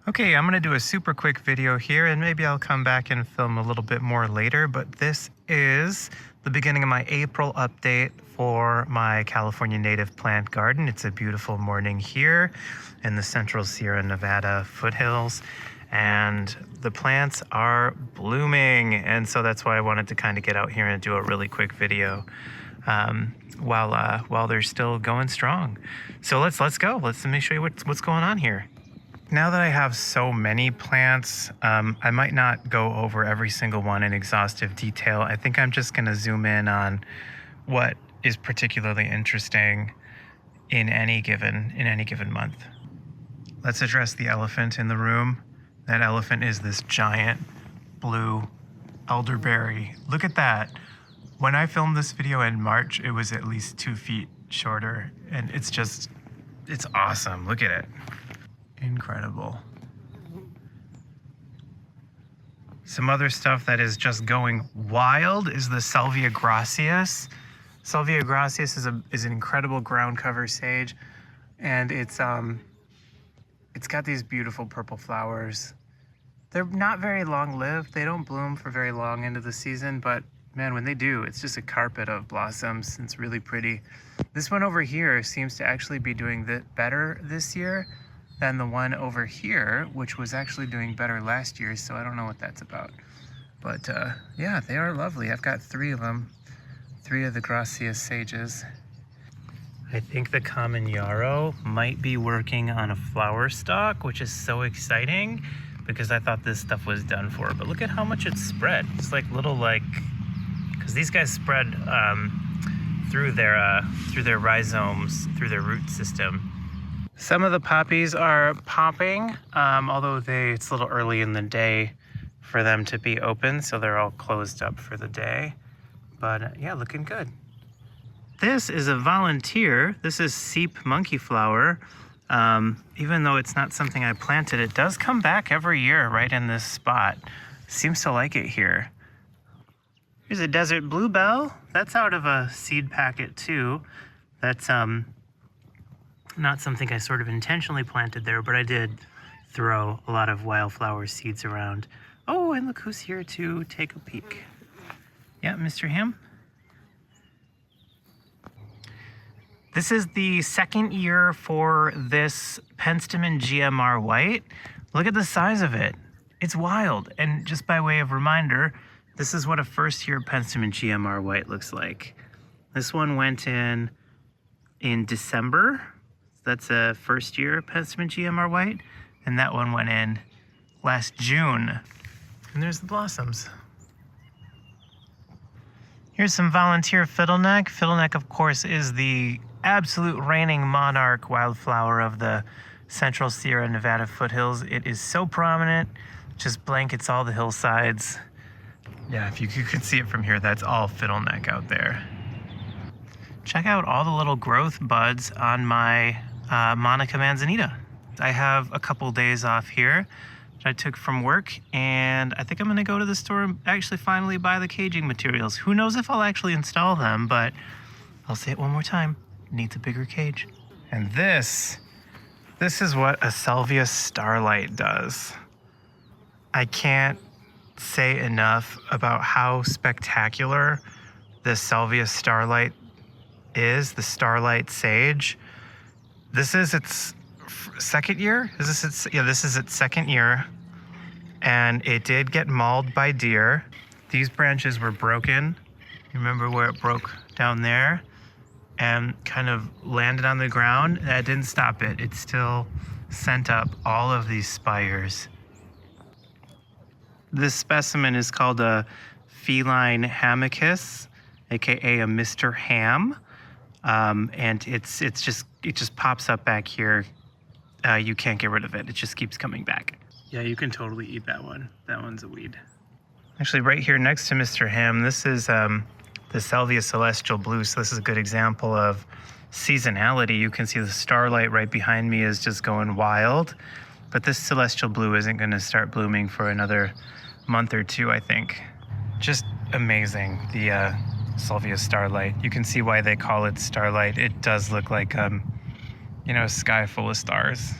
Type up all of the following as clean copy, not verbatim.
Okay, I'm gonna do a super quick video here and maybe I'll come back and film a little bit more later, but this is the beginning of my April update for my California native plant garden. It's a beautiful morning here in the central Sierra Nevada foothills and the plants are blooming, and so that's why I wanted to kind of get out here and do a really quick video while they're still going strong. So let's go. Let me show you what's going on here. Now that I have so many plants, I might not go over every single one in exhaustive detail. I think I'm just going to zoom in on what is particularly interesting in any given month. Let's address the elephant in the room. That elephant is this giant blue elderberry. Look at that. When I filmed this video in March, it was at least 2 feet shorter, and it's awesome. Look at it. Incredible. Some other stuff that is just going wild is the Salvia gracias. Salvia gracias is an incredible ground cover sage, and it's got these beautiful purple flowers. They're not very long lived. They don't bloom for very long into the season, but man, when they do, it's just a carpet of blossoms. It's really pretty. This one over here seems to actually be doing better this year than the one over here, which was actually doing better last year, so I don't know what that's about. But yeah, they are lovely. I've got 3 of them, 3 of the Gracias sages. I think the common yarrow might be working on a flower stalk, which is so exciting because I thought this stuff was done for. But look at how much it's spread. It's like little, because these guys spread through their rhizomes, through their root system. Some of the poppies are popping, although it's a little early in the day for them to be open, so they're all closed up for the day. But yeah, looking good. This is a volunteer. This is seep monkey flower. Even though it's not something I planted, it does come back every year right in this spot. Seems to like it here. Here's a desert bluebell. That's out of a seed packet too. That's not something I sort of intentionally planted there, but I did throw a lot of wildflower seeds around. Oh, and look who's here to take a peek. Yeah, Mr. Ham. This is the second year for this Penstemon GMR white. Look at the size of it. It's wild. And just by way of reminder, this is what a first year Penstemon GMR white looks like. This one went in December. That's a first year Penstemon GMR white. And that one went in last June. And there's the blossoms. Here's some volunteer fiddleneck. Fiddleneck, of course, is the absolute reigning monarch wildflower of the central Sierra Nevada foothills. It is so prominent, just blankets all the hillsides. Yeah, if you could see it from here, that's all fiddleneck out there. Check out all the little growth buds on my Monica manzanita. I have a couple days off here that I took from work, and I think I'm gonna go to the store and actually finally buy the caging materials. Who knows if I'll actually install them, but I'll say it one more time. Needs a bigger cage. And this is what a Salvia starlight does. I can't say enough about how spectacular this Salvia starlight is, the starlight sage. This is its second year? This is its second year. And it did get mauled by deer. These branches were broken. You remember where it broke down there? And kind of landed on the ground. That didn't stop it. It still sent up all of these spires. This specimen is called a feline haemicus, aka a Mr. Ham, and it just pops up back here. You can't get rid of it. It just keeps coming back. Yeah, you can totally eat that one. That one's a weed. Actually, right here next to Mr. Ham, this is the Salvia celestial blue. So this is a good example of seasonality. You can see the starlight right behind me is just going wild, but this celestial blue isn't going to start blooming for another month or 2, I think. Just amazing, the Salvia starlight. You can see why they call it starlight. It does look like a sky full of stars.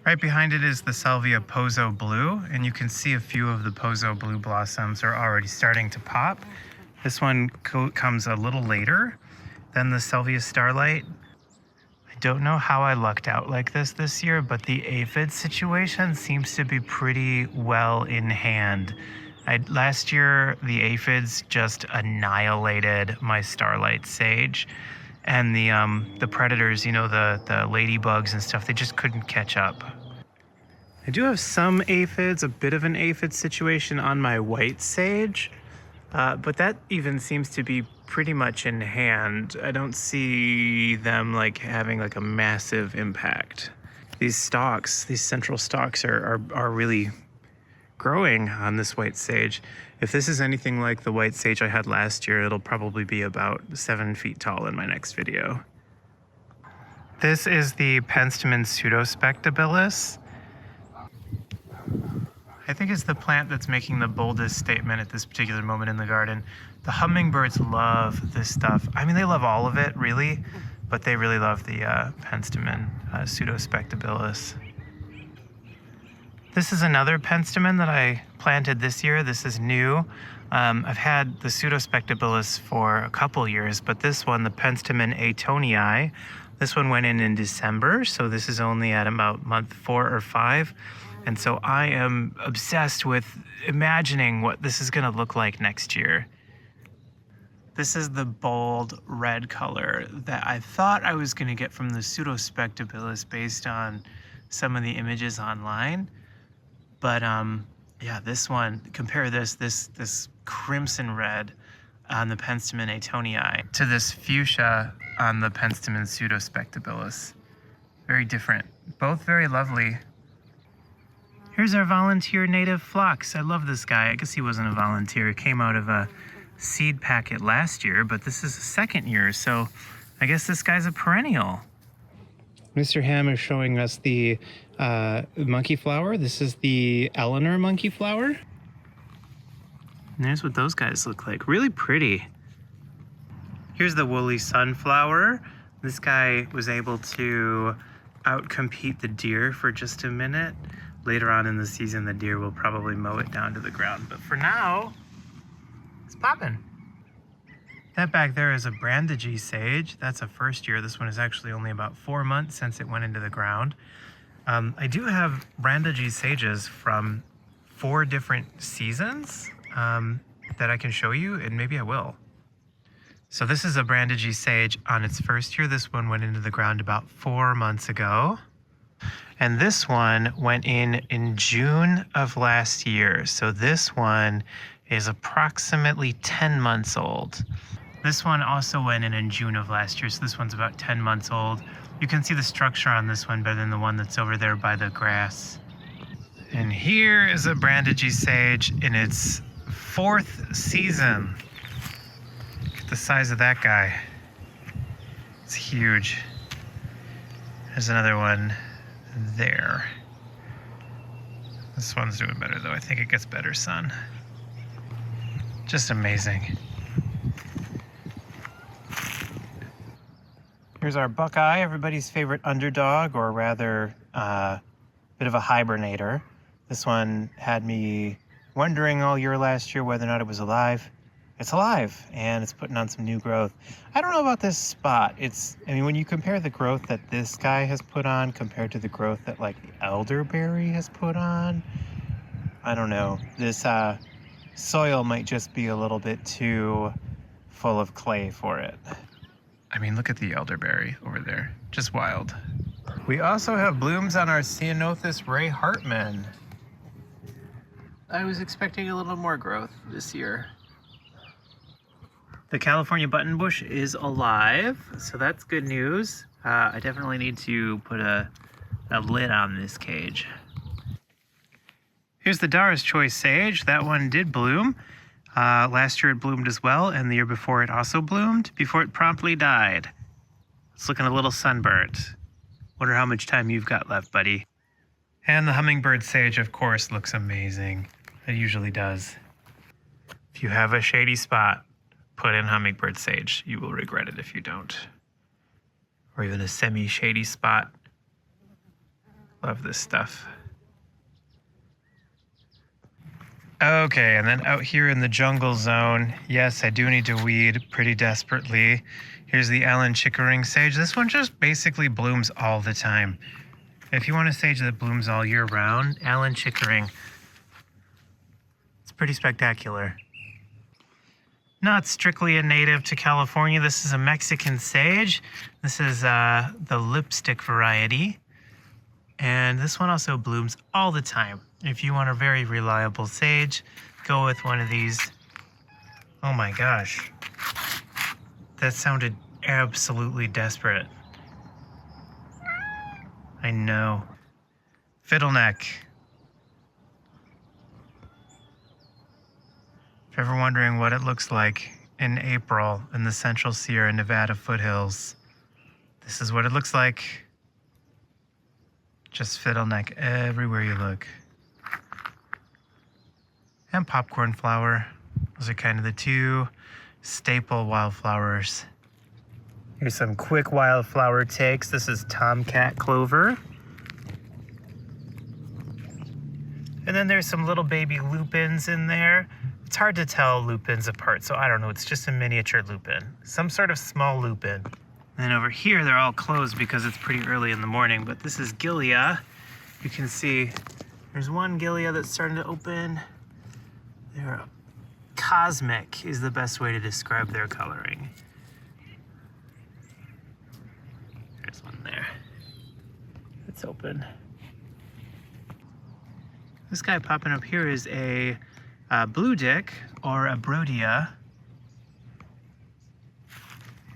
Right behind it is the salvia pozo blue, and you can see a few of the pozo blue blossoms are already starting to pop. This one comes a little later than the salvia starlight. I don't know how I lucked out like this year, but the aphid situation seems to be pretty well in hand. Last year, the aphids just annihilated my starlight sage, and the predators, you know, the ladybugs and stuff, they just couldn't catch up. I do have some aphids, a bit of an aphid situation on my white sage, but that even seems to be pretty much in hand. I don't see them like having like a massive impact. These stalks, these central stalks are really growing on this white sage. If this is anything like the white sage I had last year, it'll probably be about 7 feet tall in my next video. This is the Penstemon pseudospectabilis. I think it's the plant that's making the boldest statement at this particular moment in the garden. The hummingbirds love this stuff. I mean, they love all of it, really, but they really love the Penstemon pseudospectabilis. This is another Penstemon that I planted this year. This is new. I've had the pseudospectabilis for a couple years, but this one, the Penstemon atonii, this one went in December, so this is only at about month 4 or 5. And so I am obsessed with imagining what this is going to look like next year. This is the bold red color that I thought I was going to get from the pseudospectabilis based on some of the images online. But yeah, this one, compare this crimson red on the Penstemon atonii to this fuchsia on the Penstemon pseudospectabilis. Very different, both very lovely. Here's our volunteer native phlox. I love this guy. I guess he wasn't a volunteer. He came out of a seed packet last year, but this is the second year, so I guess this guy's a perennial. Mr. Ham is showing us the monkey flower. This is the Eleanor monkey flower. And there's what those guys look like. Really pretty. Here's the woolly sunflower. This guy was able to outcompete the deer for just a minute. Later on in the season, the deer will probably mow it down to the ground. But for now, it's popping. That back there is a Brandegee sage. That's a first year. This one is actually only about 4 months since it went into the ground. I do have Brandegee sages from 4 different seasons that I can show you, and maybe I will. So this is a Brandegee sage on its first year. This one went into the ground about 4 months ago. And this one went in June of last year. So this one is approximately 10 months old. This one also went in June of last year. So this one's about 10 months old. You can see the structure on this one better than the one that's over there by the grass. And here is a Brandegee sage in its 4th season. Look at the size of that guy. It's huge. There's another one there. This one's doing better though. I think it gets better sun. Just amazing. Here's our buckeye, everybody's favorite underdog, or rather bit of a hibernator. This one had me wondering all year last year whether or not it was alive. It's alive, and it's putting on some new growth. I don't know about this spot. I mean, when you compare the growth that this guy has put on compared to the growth that like the elderberry has put on, I don't know. This soil might just be a little bit too full of clay for it. I mean, look at the elderberry over there. Just wild. We also have blooms on our Ceanothus Ray Hartman. I was expecting a little more growth this year. The California buttonbush is alive, so that's good news. I definitely need to put a lid on this cage. Here's the Dara's Choice sage. That one did bloom. Last year it bloomed as well, and the year before it also bloomed, before it promptly died. It's looking a little sunburnt. Wonder how much time you've got left, buddy. And the hummingbird sage, of course, looks amazing. It usually does. If you have a shady spot, put in hummingbird sage. You will regret it if you don't. Or even a semi-shady spot. Love this stuff. Okay, and then out here in the jungle zone, yes, I do need to weed pretty desperately. Here's the Allen Chickering sage. This one just basically blooms all the time. If you want a sage that blooms all year round, Allen Chickering. It's pretty spectacular. Not strictly a native to California. This is a Mexican sage. This is the lipstick variety. And this one also blooms all the time. If you want a very reliable sage, go with one of these. Oh my gosh. That sounded absolutely desperate. I know. Fiddleneck. If you're ever wondering what it looks like in April in the Central Sierra Nevada foothills, this is what it looks like. Just fiddleneck everywhere you look. And popcorn flower. Those are kind of the two staple wildflowers. Here's some quick wildflower takes. This is tomcat clover. And then there's some little baby lupins in there. It's hard to tell lupins apart, so I don't know. It's just a miniature lupin. Some sort of small lupin. And then over here, they're all closed because it's pretty early in the morning, but this is Gilia. You can see there's one Gilia that's starting to open. They're cosmic is the best way to describe their coloring. There's one there. It's open. This guy popping up here is a blue dick or a brodia.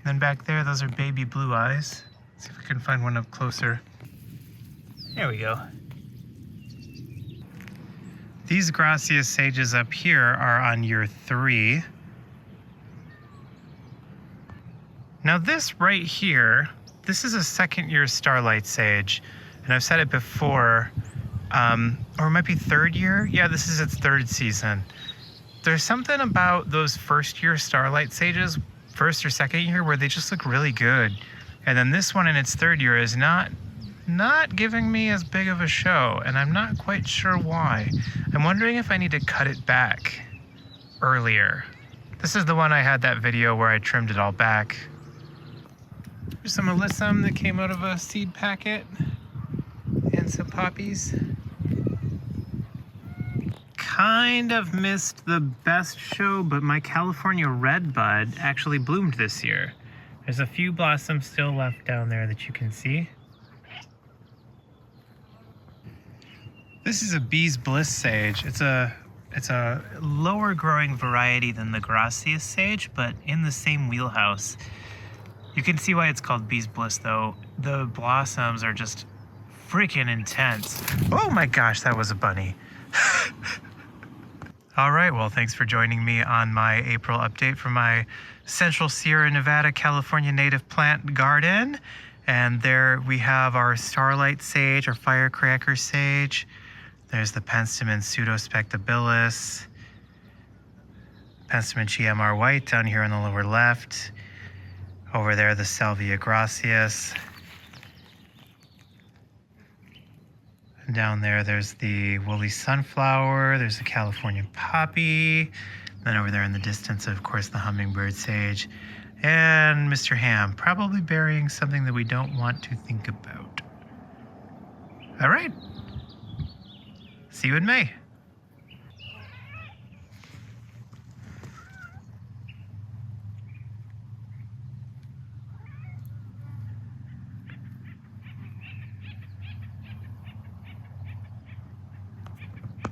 Then back there, those are baby blue eyes. Let's see if we can find one up closer. There we go. These Gracia sages up here are on year 3. Now this right here, this is a 2nd year starlight sage. And I've said it before, or it might be 3rd year. Yeah, this is its 3rd season. There's something about those 1st year starlight sages, 1st or 2nd year, where they just look really good. And then this one in its 3rd year is not giving me as big of a show, and I'm not quite sure why. I'm wondering if I need to cut it back earlier. This is the one I had that video where I trimmed it all back. There's some alyssum that came out of a seed packet, and some poppies. Kind of missed the best show, but my California redbud actually bloomed this year. There's a few blossoms still left down there that you can see. This is a bee's bliss sage. It's a lower growing variety than the Gracia sage, but in the same wheelhouse. You can see why it's called bee's bliss though. The blossoms are just freaking intense. Oh my gosh, that was a bunny. All right, well, thanks for joining me on my April update from my Central Sierra Nevada, California native plant garden. And there we have our starlight sage, our firecracker sage. There's the Penstemon pseudospectabilis, Penstemon GMR white down here on the lower left. Over there, the Salvia gracias. And down there, there's the woolly sunflower. There's the California poppy. Then over there in the distance, of course, the hummingbird sage. And Mr. Ham, probably burying something that we don't want to think about. All right. See you in May.